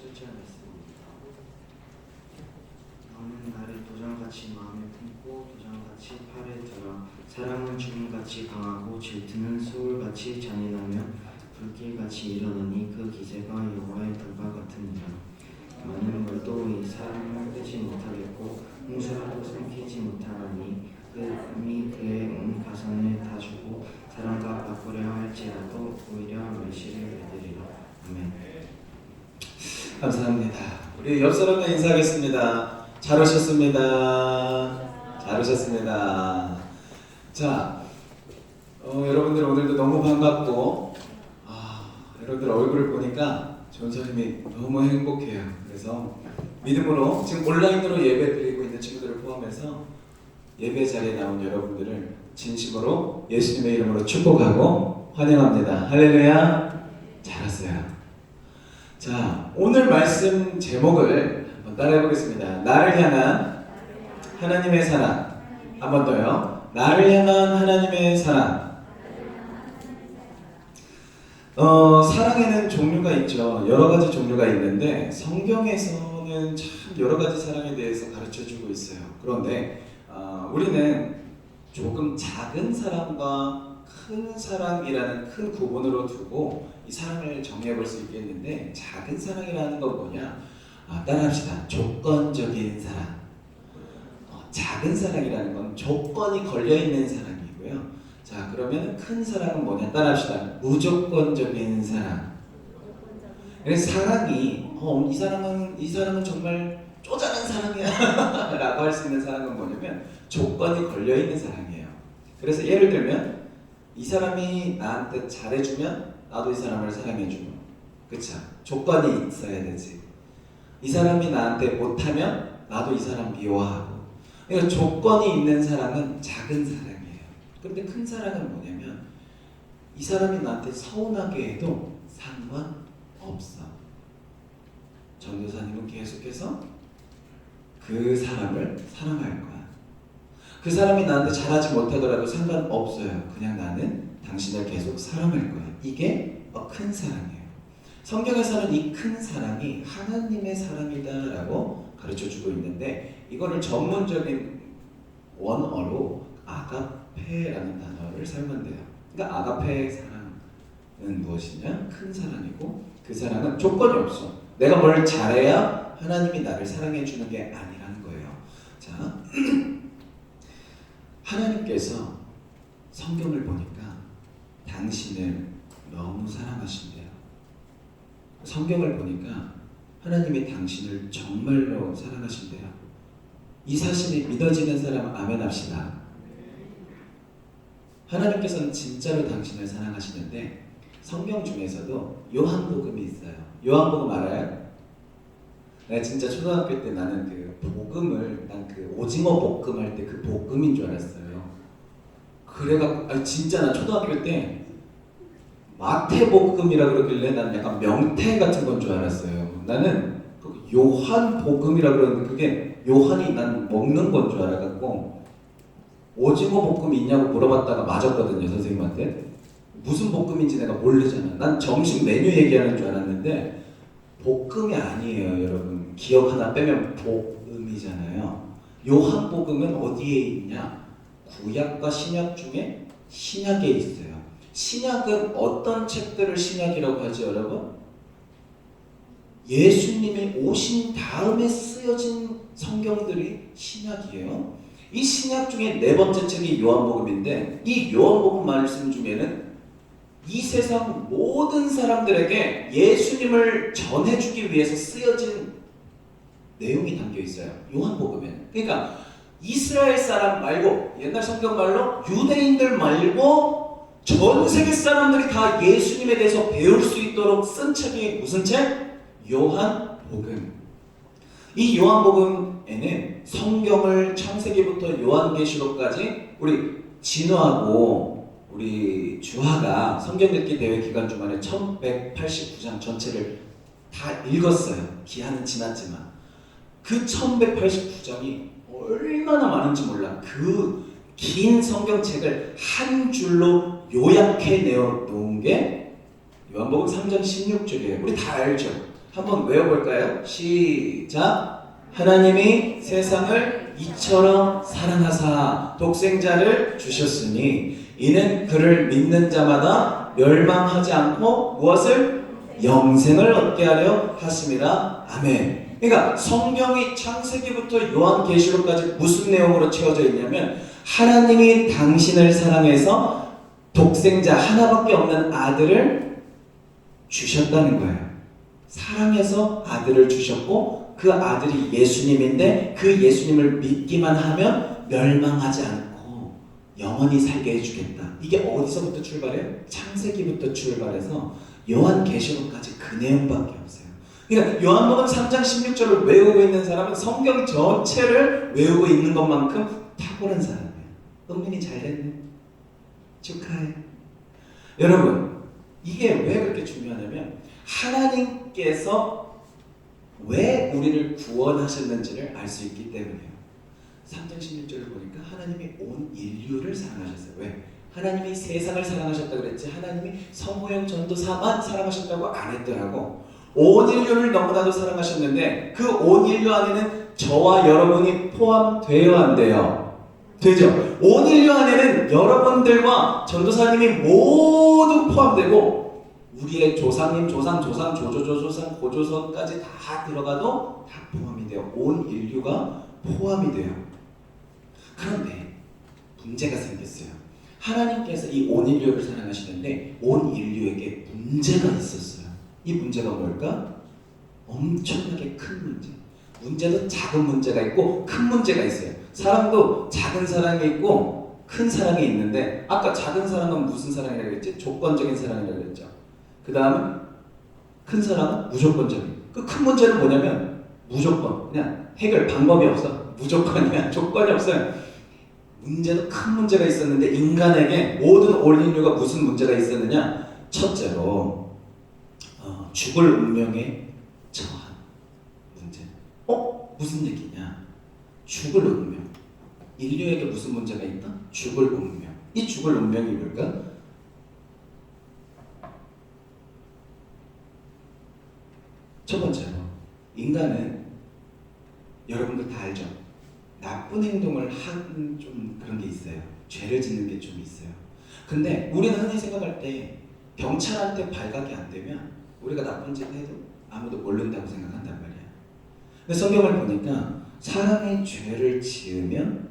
실천했습니다. 너는 나를 도장같이 마음에 품고 도장같이 팔에 들어 사랑은 죽음같이 강하고 질투는 소울같이 잔인하며 불길같이 일어나니 그 기세가 여호와의 불과 같으니라. 많은 물도 이 사람을 끄지 못하겠고 홍수라도 삼키지 못하나니 금이 그의 온 가산을 다 주고 사람과 바꾸려 할지라도 오히려 멸시를 받으리라. 아멘. 감사합니다. 우리 옆 사람과 인사하겠습니다. 잘 오셨습니다. 잘 오셨습니다. 자, 여러분들 오늘도 너무 반갑고 여러분들 얼굴을 보니까 전사님이 너무 행복해요. 그래서 믿음으로 지금 온라인으로 예배 드리고 있는 친구들을 포함해서 예배 자리에 나온 여러분들을 진심으로 예수님의 이름으로 축복하고 환영합니다. 할렐루야. 잘 왔어요. 자, 오늘 말씀 제목을 한번 따라해 보겠습니다. 나를 향한 하나님의 사랑. 한 번 더요. 나를 향한 하나님의 사랑. 사랑에는 종류가 있죠. 여러 가지 종류가 있는데 성경에서는 참 여러 가지 사랑에 대해서 가르쳐주고 있어요. 그런데 우리는 조금 작은 사랑과 큰 사랑이라는 큰 구분으로 두고 이 사랑을 정리해 볼 수 있겠는데, 작은 사랑이라는 건 뭐냐? 따라합시다. 조건적인 사랑. 작은 사랑이라는 건 조건이 걸려있는 사랑이고요. 자, 그러면 큰 사랑은 뭐냐? 따라합시다. 무조건적인 사랑. 그래서 사랑이 이 사람은 정말 쪼잔한 사랑이야 라고 할 수 있는 사랑은 뭐냐면 조건이 걸려있는 사랑이에요. 그래서 예를 들면 이 사람이 나한테 잘해주면 나도 이 사람을 사랑해주고, 그쵸? 조건이 있어야 되지. 이 사람이 나한테 못하면 나도 이 사람 미워하고. 그러니까 조건이 있는 사랑은 작은 사랑이에요. 그런데 큰 사랑은 뭐냐면 이 사람이 나한테 서운하게 해도 상관없어. 전도사님은 계속해서 그 사람을 사랑할 거야. 그 사람이 나한테 잘하지 못하더라도 상관없어요. 그냥 나는 당신을 계속 사랑할 거야. 이게 큰 사랑이에요. 성경에서는 이 큰 사랑이 하나님의 사랑이다라고 가르쳐주고 있는데, 이거를 전문적인 원어로 아가페라는 단어를 사용한대요. 그러니까 아가페의 사랑은 무엇이냐? 큰 사랑이고, 그 사랑은 조건이 없어. 내가 뭘 잘해야 하나님이 나를 사랑해 주는 게 아니라는 거예요. 자, 하나님께서 성경을 보니까 당신을 너무 사랑하신대요. 성경을 보니까 하나님이 당신을 정말로 사랑하신대요. 이 사실이 믿어지는 사람 아멘 합시다. 하나님께서는 진짜로 당신을 사랑하시는데, 성경 중에서도 요한복음이 있어요. 요한복음 알아요? 내가 진짜 초등학교 때 나는 그 복음을, 난 그 오징어 볶음 할 때 그 볶음인 줄 알았어요. 그래갖고 진짜 나 초등학교 때 마태복음이라 그러길래 난 약간 명태 같은 건 줄 알았어요. 나는 그 요한복음이라 그러는데 그게 요한이 난 먹는 건 줄 알아갖고 오징어 볶음이 있냐고 물어봤다가 맞았거든요, 선생님한테. 무슨 볶음인지 내가 모르잖아. 난 점심 메뉴 얘기하는 줄 알았는데 볶음이 아니에요, 여러분. 기억 하나 빼면 볶음이잖아요. 요한복음은 어디에 있냐? 구약과 신약 중에 신약에 있어요. 신약은 어떤 책들을 신약이라고 하죠, 여러분? 예수님이 오신 다음에 쓰여진 성경들이 신약이에요. 이 신약 중에 네 번째 책이 요한복음인데, 이 요한복음 말씀 중에는 이 세상 모든 사람들에게 예수님을 전해주기 위해서 쓰여진 내용이 담겨 있어요, 요한복음에. 그러니까 이스라엘 사람 말고, 옛날 성경 말로 유대인들 말고 전 세계 사람들이 다 예수님에 대해서 배울 수 있도록 쓴 책이 무슨 책? 요한복음. 이 요한복음에는 성경을 창세기부터 요한계시록까지 우리 진화하고 우리 주하가 성경 읽기 대회 기간 중간에 1189장 전체를 다 읽었어요. 기한은 지났지만 그 1189장이 얼마나 많은지 몰라. 그 긴 성경책을 한 줄로 요약해 내어 놓은 게 요한복음 3장 16절이에요. 우리 다 알죠? 한번 외워볼까요? 시작! 하나님이 세상을 이처럼 사랑하사 독생자를 주셨으니 이는 그를 믿는 자마다 멸망하지 않고 무엇을? 영생을 얻게 하려 하심이라. 아멘. 그러니까 성경이 창세기부터 요한계시록까지 무슨 내용으로 채워져 있냐면 하나님이 당신을 사랑해서 독생자 하나밖에 없는 아들을 주셨다는 거예요. 사랑해서 아들을 주셨고 그 아들이 예수님인데 그 예수님을 믿기만 하면 멸망하지 않고 영원히 살게 해주겠다. 이게 어디서부터 출발해요? 창세기부터 출발해서 요한계시록까지 그 내용밖에 없어요. 그러니까 요한복음 3장 16절을 외우고 있는 사람은 성경 전체를 외우고 있는 것만큼 탁월한 사람이에요. 은민이 잘 됐네. 축하해. 여러분, 이게 왜 그렇게 중요하냐면 하나님께서 왜 우리를 구원하셨는지를 알 수 있기 때문이에요. 3장 16절을 보니까 하나님이 온 인류를 사랑하셨어요. 왜? 하나님이 세상을 사랑하셨다고 그랬지 하나님이 성호영 전도사만 사랑하셨다고 안 했더라고. 온 인류를 너무나도 사랑하셨는데 그 온 인류 안에는 저와 여러분이 포함되어야 한대요. 되죠? 온 인류 안에는 여러분들과 전도사님이 모두 포함되고 우리의 조상님, 조상, 조조조상, 고조선까지 다 들어가도 다 포함이 돼요. 온 인류가 포함이 돼요. 그런데 문제가 생겼어요. 하나님께서 이 온 인류를 사랑하시는데 온 인류에게 문제가 있었어요. 이 문제가 뭘까? 엄청나게 큰 문제. 문제도 작은 문제가 있고 큰 문제가 있어요. 사랑도 작은 사랑이 있고 큰 사랑이 있는데 아까 작은 사랑은 무슨 사랑이라고 했지? 조건적인 사랑이라고 했죠. 그 다음에 큰 사랑은 무조건적인. 그 큰 문제는 뭐냐면 무조건. 그냥 해결 방법이 없어. 무조건이야. 조건이 없어요. 문제도 큰 문제가 있었는데 인간에게 모든 온 인류가 무슨 문제가 있었느냐? 첫째로 죽을 운명에 처한 문제. 무슨 얘기냐? 죽을 운명. 인류에게 무슨 문제가 있다? 죽을 운명. 이 죽을 운명이 뭘까? 첫 번째로 인간은 여러분들 다 알죠? 나쁜 행동을 하는 좀 그런 게 있어요. 죄를 짓는 게 좀 있어요. 근데 우리는 흔히 생각할 때 경찰한테 발각이 안 되면 우리가 나쁜 짓 해도 아무도 모른다고 생각한단 말이야. 근데 성경을 보니까 사람이 죄를 지으면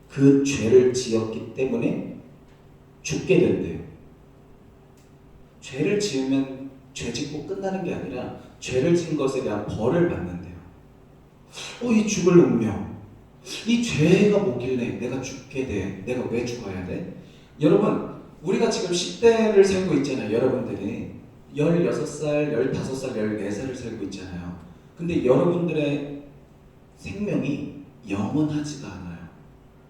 그 죄를 지었기 때문에 죽게 된대요. 죄를 지으면 죄 짓고 끝나는 게 아니라 죄를 지은 것에 대한 벌을 받는데요. 이 죽을 운명. 이 죄가 뭐길래 내가 죽게 돼? 내가 왜 죽어야 돼? 여러분, 우리가 지금 10대를 살고 있잖아요. 여러분들이 16살, 15살, 14살을 살고 있잖아요. 근데 여러분들의 생명이 영원하지가 않아요.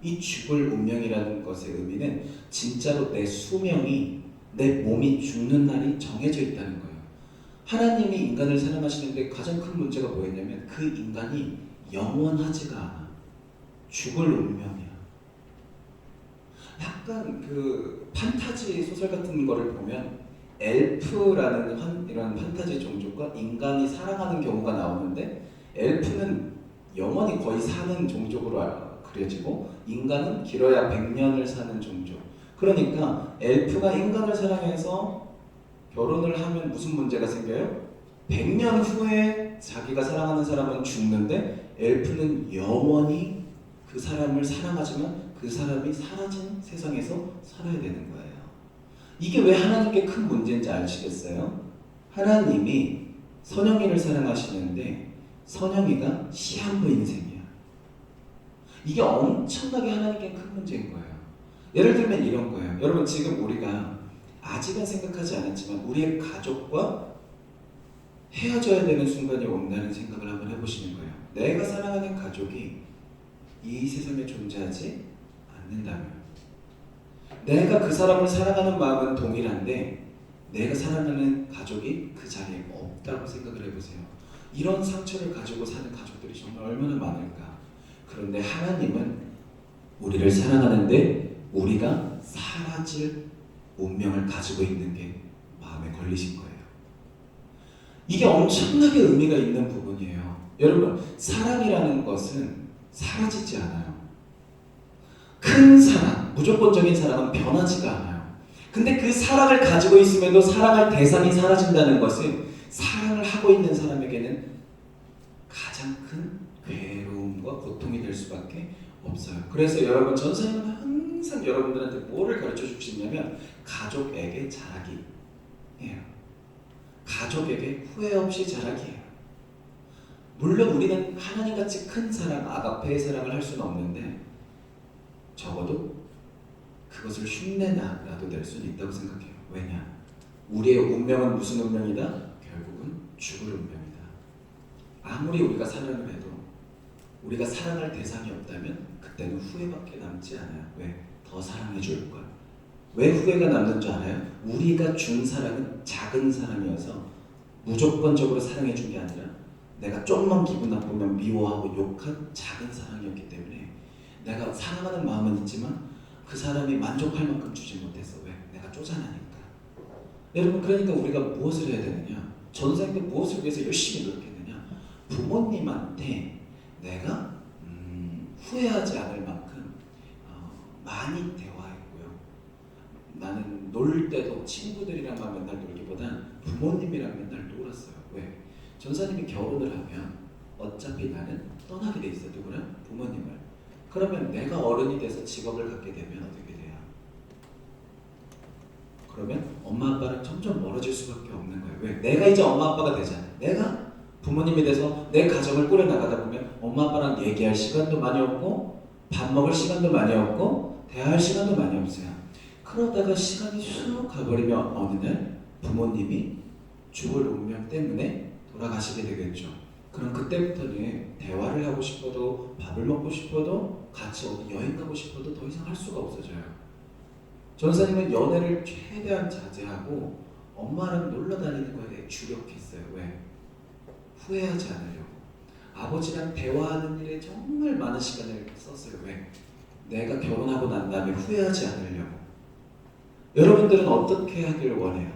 이 죽을 운명이라는 것의 의미는 진짜로 내 수명이, 내 몸이 죽는 날이 정해져 있다는 거예요. 하나님이 인간을 사랑하시는데 가장 큰 문제가 뭐였냐면 그 인간이 영원하지가 않아. 죽을 운명이야. 약간 그 판타지 소설 같은 거를 보면 엘프라는 이런 판타지 종족과 인간이 사랑하는 경우가 나오는데 엘프는 영원히 거의 사는 종족으로 그려지고 인간은 길어야 100년을 사는 종족. 그러니까 엘프가 인간을 사랑해서 결혼을 하면 무슨 문제가 생겨요? 100년 후에 자기가 사랑하는 사람은 죽는데 엘프는 영원히 그 사람을 사랑하지만 그 사람이 사라진 세상에서 살아야 되는 거예요. 이게 왜 하나님께 큰 문제인지 아시겠어요? 하나님이 선영이를 사랑하시는데 선영이가 시한부 인생이야. 이게 엄청나게 하나님께 큰 문제인 거예요. 예를 들면 이런 거예요. 여러분 지금 우리가 아직은 생각하지 않았지만 우리의 가족과 헤어져야 되는 순간이 온다는 생각을 한번 해보시는 거예요. 내가 사랑하는 가족이 이 세상에 존재하지 않는다면 내가 그 사람을 사랑하는 마음은 동일한데 내가 사랑하는 가족이 그 자리에 없다고 생각을 해보세요. 이런 상처를 가지고 사는 가족들이 정말 얼마나 많을까. 그런데 하나님은 우리를 사랑하는데 우리가 사라질 운명을 가지고 있는 게 마음에 걸리신 거예요. 이게 엄청나게 의미가 있는 부분이에요. 여러분, 사랑이라는 것은 사라지지 않아요. 큰 사랑, 무조건적인 사랑은 변하지가 않아요. 근데 그 사랑을 가지고 있음에도 사랑할 대상이 사라진다는 것은 사랑을 하고 있는 사람에게는 가장 큰 괴로움과 고통이 될 수밖에 없어요. 그래서 여러분, 전사님은 항상 여러분들한테 뭐를 가르쳐 주고 싶냐면 가족에게 잘하기예요. 가족에게 후회 없이 잘하기예요. 물론 우리는 하나님같이 큰 사랑, 아가페의 사랑을 할 수는 없는데 적어도 그것을 흉내나라도 낼 수는 있다고 생각해요. 왜냐? 우리의 운명은 무슨 운명이다? 결국은 죽을 운명이다. 아무리 우리가 사랑을 해도 우리가 사랑할 대상이 없다면 그때는 후회밖에 남지 않아요. 왜? 더 사랑해 줄 걸. 왜 후회가 남는 줄 알아요? 우리가 준 사랑은 작은 사랑이어서 무조건적으로 사랑해 준 게 아니라 내가 좀만 기분 나쁘면 미워하고 욕한 작은 사랑이었기 때문에 내가 사랑하는 마음은 있지만 그 사람이 만족할 만큼 주지 못했어. 왜? 내가 쪼잔하니까. 여러분, 그러니까 우리가 무엇을 해야 되느냐? 전생도 무엇을 위해서 열심히 노력했느냐? 부모님한테 내가 후회하지 않을 만큼 많이 대화했고요. 나는 놀 때도 친구들이랑만 맨날 놀기보단 부모님이랑 맨날 놀았어요. 왜? 전사님이 결혼을 하면 어차피 나는 떠나게 돼 있어. 누구랑? 부모님을. 그러면 내가 어른이 돼서 직업을 갖게 되면 어떻게 돼요? 그러면 엄마 아빠랑 점점 멀어질 수밖에 없는 거예요. 왜? 내가 이제 엄마 아빠가 되잖아. 내가 부모님이 돼서 내 가정을 꾸려나가다 보면 엄마 아빠랑 얘기할 시간도 많이 없고 밥 먹을 시간도 많이 없고 대화할 시간도 많이 없어요. 그러다가 시간이 쑥 가버리면 어느 날 부모님이 죽을 운명 때문에 돌아가시게 되겠죠. 그럼 그때부터는 대화를 하고 싶어도 밥을 먹고 싶어도 같이 어디 여행 가고 싶어도 더 이상 할 수가 없어져요. 전사님은 연애를 최대한 자제하고 엄마랑 놀러 다니는 거에 주력했어요. 왜? 후회하지 않으려고. 아버지랑 대화하는 일에 정말 많은 시간을 썼어요. 왜? 내가 결혼하고 난 다음에 후회하지 않으려고. 여러분들은 어떻게 하길 원해요?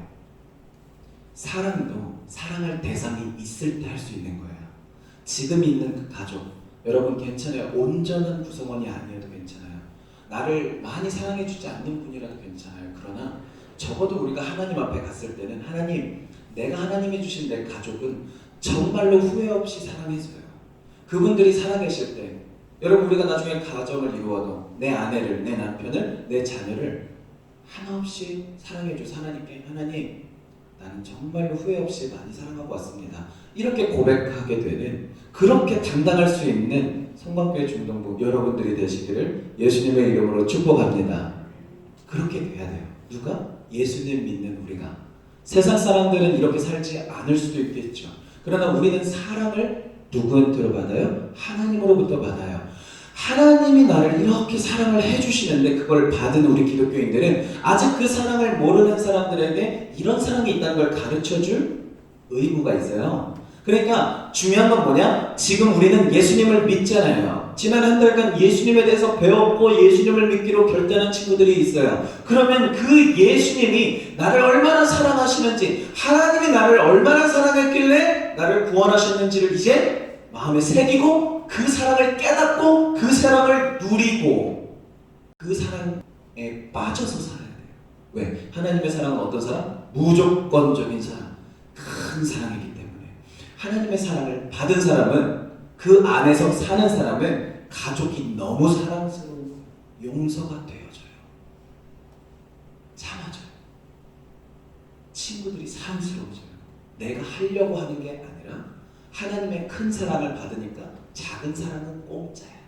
사랑도 사랑할 대상이 있을 때 할 수 있는 거예요. 지금 있는 그 가족, 여러분 괜찮아요. 온전한 구성원이 아니어도 괜찮아요. 나를 많이 사랑해주지 않는 분이라도 괜찮아요. 그러나 적어도 우리가 하나님 앞에 갔을 때는 하나님, 내가 하나님이 주신 내 가족은 정말로 후회 없이 사랑해줘요. 그분들이 살아계실 때 여러분, 우리가 나중에 가정을 이루어도 내 아내를, 내 남편을, 내 자녀를 하나 없이 사랑해줘서 하나님께 하나님, 나는 정말로 후회 없이 많이 사랑하고 왔습니다. 이렇게 고백하게 되는, 그렇게 당당할 수 있는 성광교회 중동부 여러분들이 되시기를 예수님의 이름으로 축복합니다. 그렇게 돼야 돼요. 누가? 예수님 믿는 우리가. 세상 사람들은 이렇게 살지 않을 수도 있겠죠. 그러나 우리는 사랑을 누구한테로 받아요? 하나님으로부터 받아요. 하나님이 나를 이렇게 사랑을 해주시는데 그걸 받은 우리 기독교인들은 아직 그 사랑을 모르는 사람들에게 이런 사랑이 있다는 걸 가르쳐줄 의무가 있어요. 그러니까 중요한 건 뭐냐? 지금 우리는 예수님을 믿잖아요. 지난 한 달간 예수님에 대해서 배웠고 예수님을 믿기로 결단한 친구들이 있어요. 그러면 그 예수님이 나를 얼마나 사랑하시는지, 하나님이 나를 얼마나 사랑했길래 나를 구원하셨는지를 이제 마음에 새기고 그 사랑을 깨닫고 그 사랑을 누리고 그 사랑에 빠져서 살아야 돼요. 왜? 하나님의 사랑은 어떤 사랑? 무조건적인 사랑, 큰 사랑이기 때문에. 하나님의 사랑을 받은 사람은, 그 안에서 사는 사람은 가족이 너무 사랑스러운 용서가 되어져요. 참아져요. 친구들이 사랑스러워져요. 내가 하려고 하는 게 아니라 하나님의 큰 사랑을 받으니까 작은 사랑은 공짜야.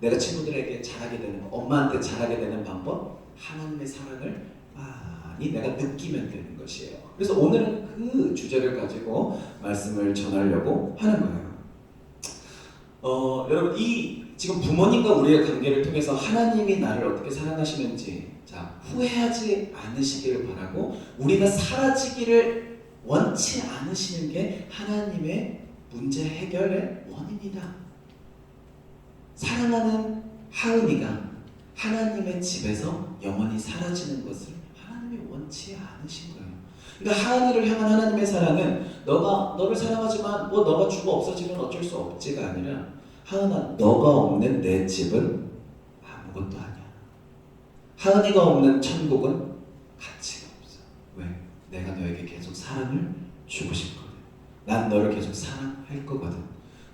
내가 친구들에게 잘하게 되는, 엄마한테 잘하게 되는 방법, 하나님의 사랑을 많이 내가 느끼면 되는 것이에요. 그래서 오늘은 그 주제를 가지고 말씀을 전하려고 하는 거예요. 여러분, 이 지금 부모님과 우리의 관계를 통해서 하나님이 나를 어떻게 사랑하시는지, 자, 후회하지 않으시기를 바라고, 우리가 사라지기를 원치 않으시는 게 하나님의 문제 해결의 원인이다. 사랑하는 하은이가 하나님의 집에서 영원히 사라지는 것을 하나님이 원치 않으신 거예요. 그러니까 하은이를 향한 하나님의 사랑은 너를 사랑하지만 뭐 너가 죽어 없어지면 어쩔 수 없지가 아니라 하은아, 너가 없는 내 집은 아무것도 아니야. 하은이가 없는 천국은 가치가 없어. 왜? 내가 너에게 계속 사랑을 주고 싶거든. 난 너를 계속 사랑할 거거든.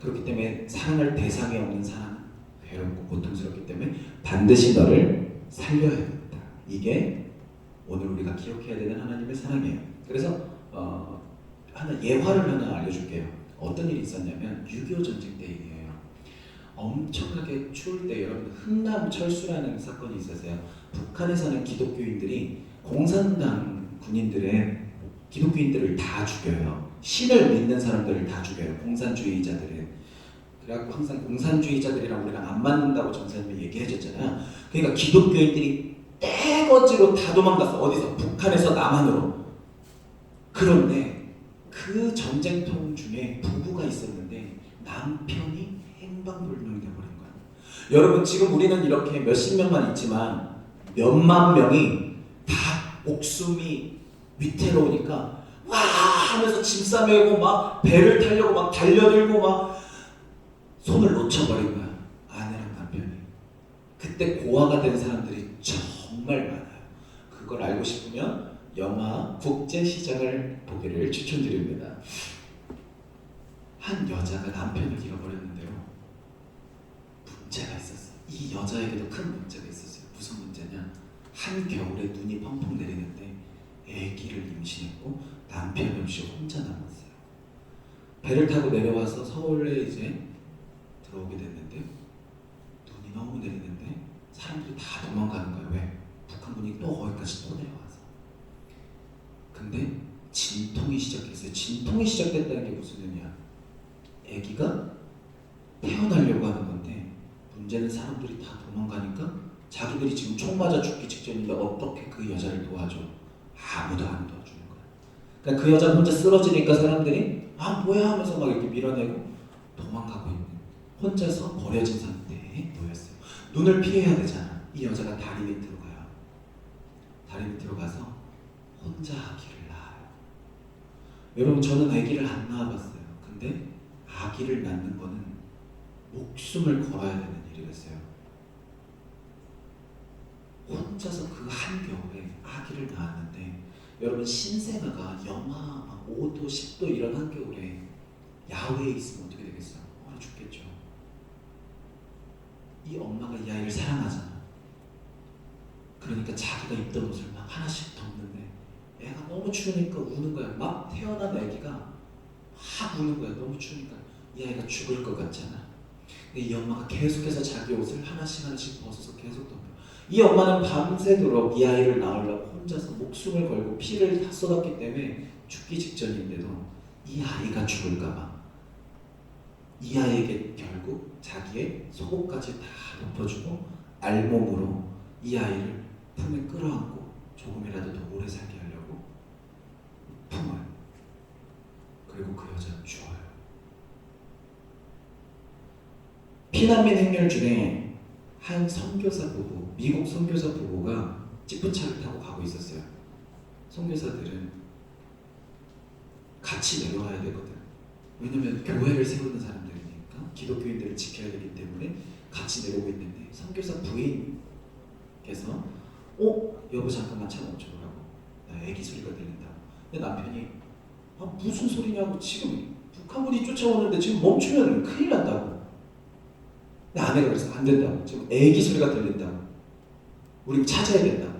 그렇기 때문에 사랑할 대상이 없는 사랑은 괴롭고 고통스럽기 때문에 반드시 너를 살려야 된다. 이게 오늘 우리가 기억해야 되는 하나님의 사랑이에요. 그래서 예화를 하나 알려줄게요. 어떤 일이 있었냐면 6.25 전쟁 때 일이에요. 엄청나게 추울 때 여러분 흥남 철수라는 사건이 있었어요. 북한에 사는 기독교인들이 공산당 군인들의 기독교인들을 다 죽여요. 신을 믿는 사람들을 다 죽여요. 공산주의자들은. 그래갖고 항상 공산주의자들이랑 우리랑 안 맞는다고 전사님이 얘기해줬잖아요. 그러니까 기독교인들이 떼거지로 다 도망갔어. 어디서? 북한에서 남한으로. 그런데 그 전쟁통 중에 부부가 있었는데 남편이 행방불명이 돼버린 거야. 여러분 지금 우리는 이렇게 몇십 명만 있지만 몇만 명이 다 목숨이 위태로우니까 와 하면서 짐 싸매고 막 배를 타려고 막 달려들고 막 손을 놓쳐버린 거야. 아내랑 남편이. 그때 고아가 된 사람들이 정말 많아요. 그걸 알고 싶으면 영화 국제시장을 보기를 추천드립니다. 한 여자가 남편을 잃어버렸는데요. 문제가 있었어요. 이 여자에게도 큰 문제가 있었어요. 무슨 문제냐? 한겨울에 눈이 펑펑 내리는데 아기를 임신했고 남편이 없이 혼자 남았어요. 배를 타고 내려와서 서울에 이제 들어오게 됐는데 눈이 너무 내리는데 사람들이 다 도망가는 거예요. 왜? 북한군이 또 거기까지 또 내려와서. 근데 진통이 시작했어요. 진통이 시작됐다는 게 무슨 의미야? 아기가 태어나려고 하는 건데 문제는 사람들이 다 도망가니까 자기들이 지금 총 맞아 죽기 직전인데 어떻게 그 여자를 도와줘? 아무도 안 도와주는 거야. 그러니까 그 여자 혼자 쓰러지니까 사람들이 아 뭐야 하면서 막 이렇게 밀어내고 도망가고 있는 혼자서 버려진 상태에 놓였어요. 눈을 피해야 되잖아. 이 여자가 다리 밑으로 가요. 다리 밑으로 가서 혼자 아기를 낳아요. 여러분 저는 아기를 안 낳아봤어요. 근데 아기를 낳는 거는 목숨을 걸어야 되는 일이었어요. 혼자서 그 한겨울에 아기를 낳았는데 여러분 신생아가 영하 5도 10도 이런 한겨울에 야외에 있으면 어떻게 되겠어요? 얼어 죽겠죠. 이 엄마가 이 아이를 사랑하잖아. 그러니까 자기가 입던 옷을 막 하나씩 덮는데 애가 너무 추우니까 우는 거야. 막 태어난 애기가 막 우는 거야. 너무 추우니까 이 아이가 죽을 것 같잖아. 이 엄마가 계속해서 자기 옷을 하나씩 벗어서 계속 덮어. 이 엄마는 밤새도록 이 아이를 낳으려고 혼자서 목숨을 걸고 피를 다 쏟았기 때문에 죽기 직전인데도 이 아이가 죽을까봐 이 아이에게 결국 자기의 속옷까지 다 덮어주고 알몸으로 이 아이를 품에 끌어안고 조금이라도 더 오래 살게 하려고 품어요. 그리고 그 여자는 죽어요. 피난민 행렬 중에 한 선교사 부부, 미국 선교사 부부가 지프차를 타고 가고 있었어요. 선교사들은 같이 내려와야 되거든. 왜냐면 교회를 세우는 사람들이니까 기독교인들을 지켜야 되기 때문에 같이 내려오고 있는데 선교사 부인께서 여보 잠깐만 차 멈춰보라고. 나 애기 소리가 들린다고. 근데 남편이 무슨 소리냐고. 지금 북한군이 쫓아오는데 지금 멈추면 큰일 난다고. 근데 아내가 그래서 안 된다고. 지금 애기 소리가 들린다고. 우리 찾아야 된다고.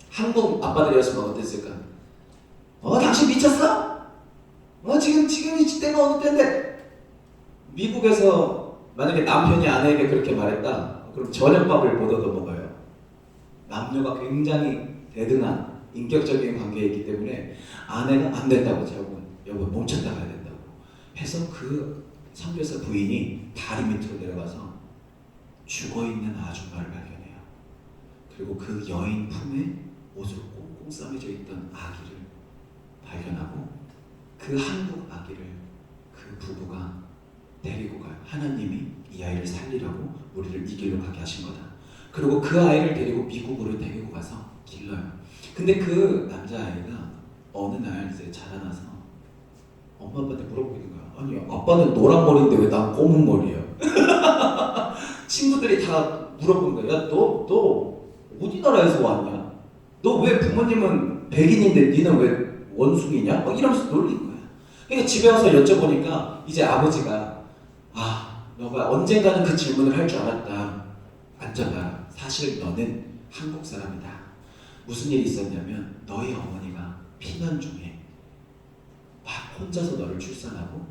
한국 아빠들이었으면 어땠을까? 당신 미쳤어? 지금 때가 어느 때인데. 미국에서 만약에 남편이 아내에게 그렇게 말했다. 그럼 저녁밥을 못 얻어 먹어요. 남녀가 굉장히 대등한 인격적인 관계이기 때문에 아내가 안 된다고. 여보 멈췄다 가야 된다고 해서 그 선교사 부인이 다리 밑으로 내려가서 죽어있는 아줌마를 발견해요. 그리고 그 여인 품에 옷으로 꽁꽁 싸매져 있던 아기를 발견하고 그 한국 아기를 그 부부가 데리고 가요. 하나님이 이 아이를 살리라고 우리를 이 길로 가게 하신 거다. 그리고 그 아이를 데리고 미국으로 데리고 가서 길러요. 근데 그 남자아이가 어느 날 이제 자라나서 엄마 아빠한테 물어보게 된 거야. 아니 아빠는 노란 머리인데 왜 난 검은 머리야? 친구들이 다 물어본 거야. 야, 너 어디 나라에서 왔냐? 너 왜 부모님은 백인인데 니는 왜 원숭이냐? 막 이러면서 놀린 거야. 그러니까 집에 와서 여쭤보니까 이제 아버지가 너가 언젠가는 그 질문을 할 줄 알았다. 앉아봐. 사실 너는 한국 사람이다. 무슨 일이 있었냐면 너희 어머니가 피난 중에 막 혼자서 너를 출산하고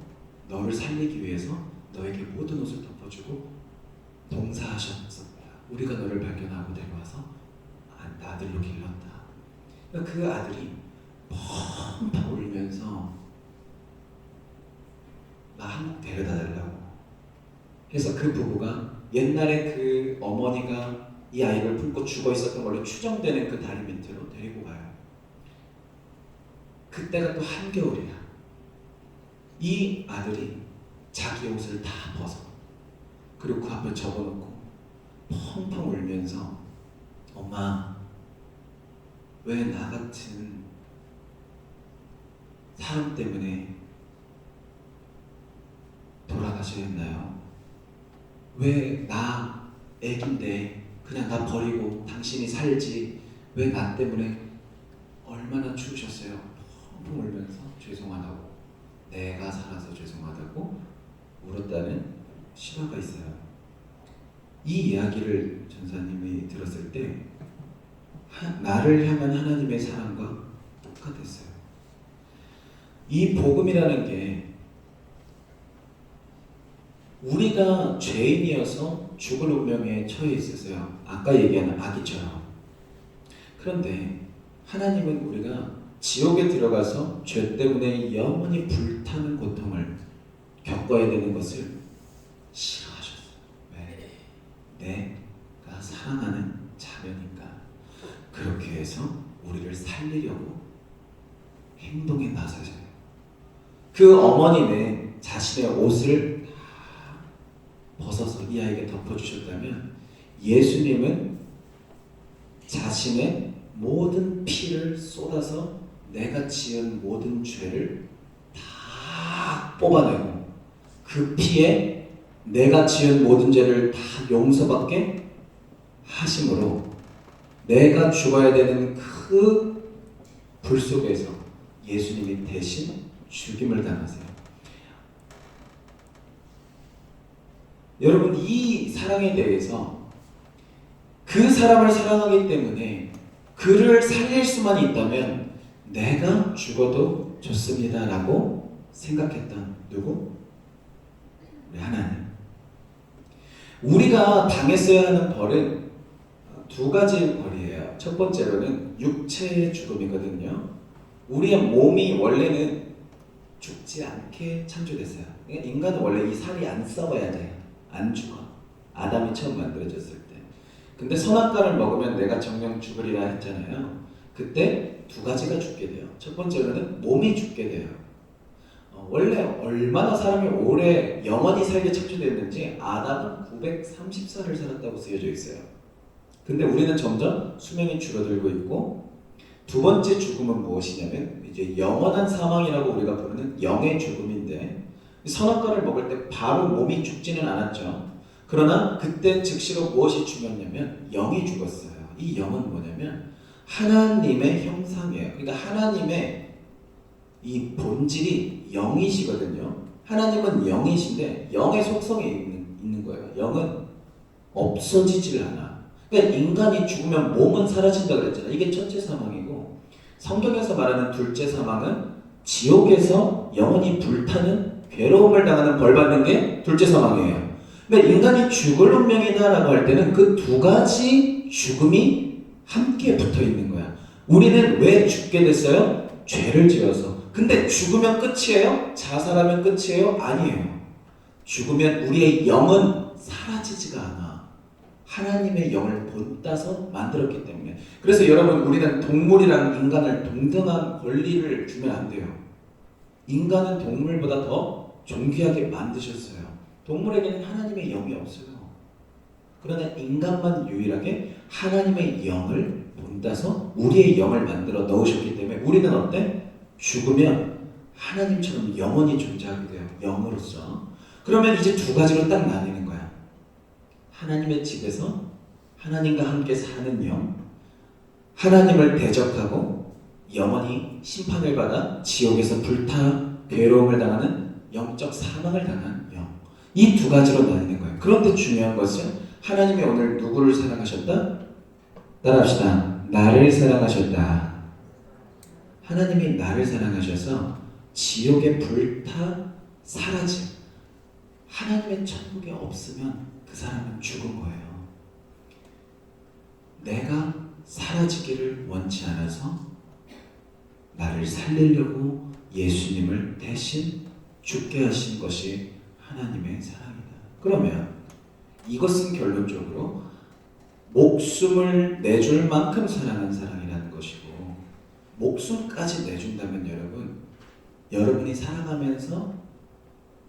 너를 살리기 위해서 너에게 모든 옷을 덮어주고 봉사하셨었다. 우리가 너를 발견하고 데려와서 아들로 길렀다. 그러니까 그 아들이 펑펑 울면서 나 한국 데려다 달라고. 그래서 그 부부가 옛날에 그 어머니가 이 아이를 품고 죽어 있었던 걸로 추정되는 그 다리 밑으로 데리고 가요. 그때가 또 한겨울이야. 이 아들이 자기 옷을 다 벗어. 그리고 그 앞에 접어놓고 펑펑 울면서 엄마, 왜 나 같은 사람 때문에 돌아가셔야 했나요? 왜 나 애긴데 그냥 나 버리고 당신이 살지 왜 나 때문에 얼마나 죽으셨어요? 펑펑 울면서 죄송하다고, 내가 살아서 죄송하다고 울었다는 실화가 있어요. 이 이야기를 전사님이 들었을 때 나를 향한 하나님의 사랑과 똑같았어요. 이 복음이라는 게 우리가 죄인이어서 죽을 운명에 처해 있었어요. 아까 얘기한 아기처럼. 그런데 하나님은 우리가 지옥에 들어가서 죄 때문에 영원히 불타는 고통을 겪어야 되는 것을 싫어하셨어요. 왜? 내가 사랑하는 자녀니까. 그렇게 해서 우리를 살리려고 행동에 나서셔요. 그 어머니는 자신의 옷을 벗어서 이 아이에게 덮어주셨다면 예수님은 자신의 모든 피를 쏟아서 내가 지은 모든 죄를 다 뽑아내고 그 피에 내가 지은 모든 죄를 다 용서받게 하심으로 내가 죽어야 되는 그 불 속에서 예수님이 대신 죽임을 당하세요. 여러분, 이 사랑에 대해서 그 사람을 사랑하기 때문에 그를 살릴 수만 있다면 내가 죽어도 좋습니다 라고 생각했던 누구? 우리 하나님. 우리가 당했어야 하는 벌은 두 가지 벌이에요. 첫 번째로는 육체의 죽음이거든요. 우리의 몸이 원래는 죽지 않게 창조됐어요. 그러니까 인간은 원래 이 살이 안 썩어야 돼요. 안 죽어. 아담이 처음 만들어졌을 때. 근데 선악과를 먹으면 내가 정령 죽으리라 했잖아요. 그때 두 가지가 죽게 돼요. 첫 번째로는 몸이 죽게 돼요. 원래 얼마나 사람이 오래 영원히 살게 창조됐는지 아담은 930살을 살았다고 쓰여져 있어요. 근데 우리는 점점 수명이 줄어들고 있고, 두 번째 죽음은 무엇이냐면 이제 영원한 사망이라고 우리가 부르는 영의 죽음인데, 선악과를 먹을 때 바로 몸이 죽지는 않았죠. 그러나 그때 즉시로 무엇이 죽었냐면 영이 죽었어요. 이 영은 뭐냐면 하나님의 형상이에요. 그러니까 하나님의 이 본질이 영이시거든요. 하나님은 영이신데 영의 속성이 있는 거예요. 영은 없어지질 않아. 그러니까 인간이 죽으면 몸은 사라진다 그랬잖아요. 이게 첫째 사망이고, 성경에서 말하는 둘째 사망은 지옥에서 영원히 불타는 괴로움을 당하는 벌 받는 게 둘째 사망이에요. 그러니까 인간이 죽을 운명이다라고 할 때는 그 두 가지 죽음이 함께 붙어 있는 거야. 우리는 왜 죽게 됐어요? 죄를 지어서. 근데 죽으면 끝이에요? 자살하면 끝이에요? 아니에요. 죽으면 우리의 영은 사라지지가 않아. 하나님의 영을 본따서 만들었기 때문에. 그래서 여러분, 우리는 동물이랑 인간을 동등한 권리를 주면 안 돼요. 인간은 동물보다 더 존귀하게 만드셨어요. 동물에게는 하나님의 영이 없어요. 그러나 인간만 유일하게 하나님의 영을 본따서 우리의 영을 만들어 넣으셨기 때문에 우리는 어때? 죽으면 하나님처럼 영원히 존재하게 돼요. 영으로서. 그러면 이제 두 가지로 딱 나뉘는 거야. 하나님의 집에서 하나님과 함께 사는 영, 하나님을 대적하고 영원히 심판을 받아 지옥에서 불타 괴로움을 당하는 영적 사망을 당한 영. 이 두 가지로 나뉘는 거예요. 그런데 중요한 것은 하나님이 오늘 누구를 사랑하셨다? 따라합시다. 나를 사랑하셨다. 하나님이 나를 사랑하셔서 지옥에 불타 사라짐. 하나님의 천국에 없으면 그 사람은 죽은 거예요. 내가 사라지기를 원치 않아서 나를 살리려고 예수님을 대신 죽게 하신 것이 하나님의 사랑이다. 그러면 이것은 결론적으로 목숨을 내줄 만큼 사랑한 사랑이라는 것이고, 목숨까지 내준다면 여러분이 살아가면서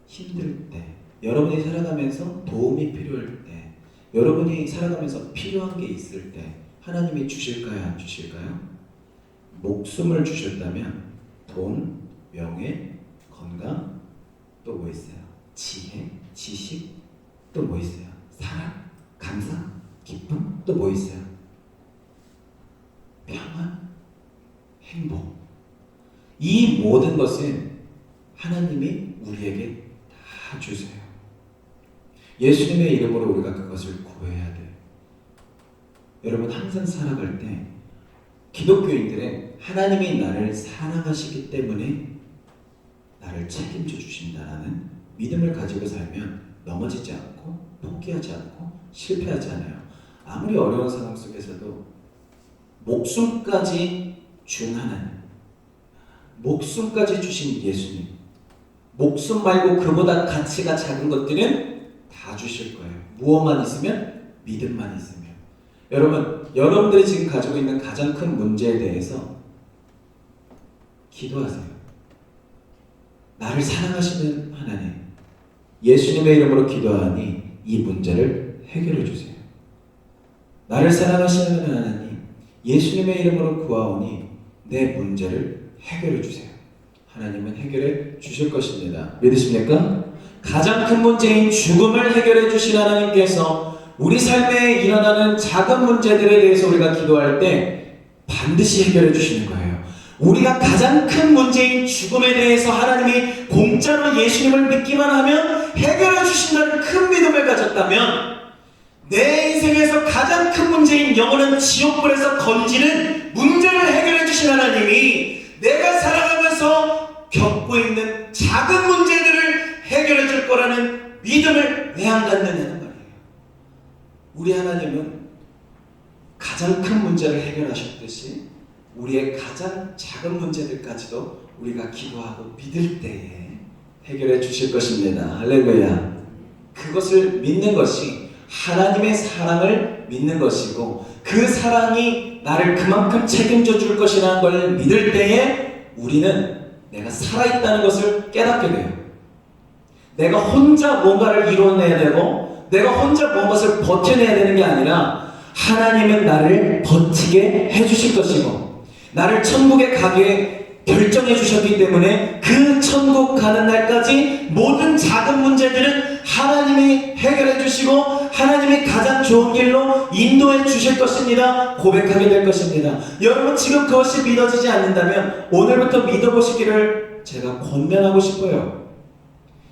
힘들 때, 여러분이 살아가면서 도움이 필요할 때, 여러분이 살아가면서 필요한 게 있을 때 하나님이 주실까요? 안 주실까요? 목숨을 주셨다면 돈, 명예, 건강, 또 뭐 있어요? 지혜, 지식, 또 뭐 있어요? 사랑, 감사, 기쁨, 또 뭐 있어요? 평안, 행복. 이 모든 것은 하나님이 우리에게 다 주세요. 예수님의 이름으로 우리가 그것을 구해야 돼요. 여러분, 항상 살아갈 때 기독교인들은 하나님이 나를 사랑하시기 때문에 나를 책임져 주신다라는 믿음을 가지고 살면 넘어지지 않고 포기하지 않고 실패하지 않아요. 아무리 어려운 상황 속에서도 목숨까지 준 하나님, 목숨까지 주신 예수님, 목숨 말고 그보다 가치가 작은 것들은 다 주실 거예요. 무엇만 있으면? 믿음만 있으면. 여러분들이 지금 가지고 있는 가장 큰 문제에 대해서 기도하세요. 나를 사랑하시는 하나님, 예수님의 이름으로 기도하니 이 문제를 해결해 주세요. 나를 사랑하시는 하나님, 예수님의 이름으로 구하오니 내 문제를 해결해 주세요. 하나님은 해결해 주실 것입니다. 믿으십니까? 가장 큰 문제인 죽음을 해결해 주신 하나님께서 우리 삶에 일어나는 작은 문제들에 대해서 우리가 기도할 때 반드시 해결해 주시는 거예요. 우리가 가장 큰 문제인 죽음에 대해서 하나님이 공짜로 예수님을 믿기만 하면 해결해 주신다는 큰 믿음을 가졌다면, 내 인생에서 가장 큰 문제인 영원한 지옥불에서 건지는 문제를 해결해 주신 하나님이 내가 살아가면서 겪고 있는 작은 문제들을 해결해 줄 거라는 믿음을 왜 안 갖느냐는 말이에요. 우리 하나님은 가장 큰 문제를 해결하셨듯이 우리의 가장 작은 문제들까지도 우리가 기도하고 믿을 때에 해결해 주실 것입니다. 할렐루야. 그것을 믿는 것이 하나님의 사랑을 믿는 것이고, 그 사랑이 나를 그만큼 책임져 줄 것이라는 걸 믿을 때에 우리는 내가 살아있다는 것을 깨닫게 돼요. 내가 혼자 뭔가를 이뤄내야 되고 내가 혼자 무엇을 버텨내야 되는 게 아니라 하나님은 나를 버티게 해주실 것이고, 나를 천국에 가게 결정해 주셨기 때문에 그 천국 가는 날까지 모든 작은 문제들은 하나님이 해결해 주시고 하나님이 가장 좋은 길로 인도해 주실 것입니다. 고백하게 될 것입니다. 여러분, 지금 그것이 믿어지지 않는다면 오늘부터 믿어보시기를 제가 권면하고 싶어요.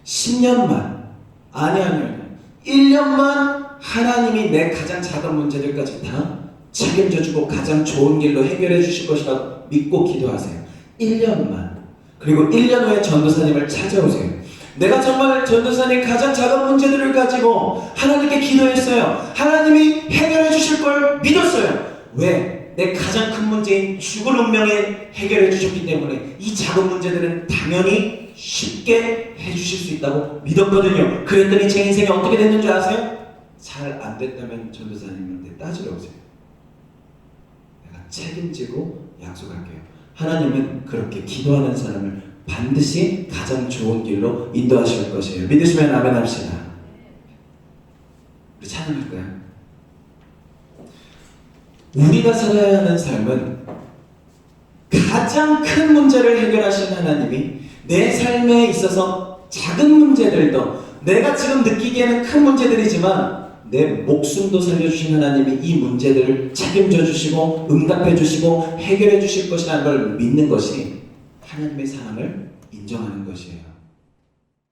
10년만, 아니요 1년만 하나님이 내 가장 작은 문제들까지 다 책임져주고 가장 좋은 길로 해결해 주실 것이라고 믿고 기도하세요. 1년만. 그리고 1년 후에 전도사님을 찾아오세요. 내가 정말 전도사님 가장 작은 문제들을 가지고 하나님께 기도했어요. 하나님이 해결해 주실 걸 믿었어요. 왜? 내 가장 큰 문제인 죽을 운명에 해결해 주셨기 때문에 이 작은 문제들은 당연히 쉽게 해주실 수 있다고 믿었거든요. 그랬더니 제 인생이 어떻게 됐는 줄 아세요? 잘 안 됐다면 전도사님한테 따지러 오세요. 내가 책임지고 약속할게요. 하나님은 그렇게 기도하는 사람을 반드시 가장 좋은 길로 인도하실 것이에요. 믿으시면 아멘 합시다. 우리 찬양할까요? 우리가 살아야 하는 삶은 가장 큰 문제를 해결하시는 하나님이 내 삶에 있어서 작은 문제들도 내가 지금 느끼기에는 큰 문제들이지만 내 목숨도 살려주신 하나님이 이 문제들을 책임져 주시고 응답해 주시고 해결해 주실 것이라는 걸 믿는 것이 하나님의 사랑을 인정하는 것이에요.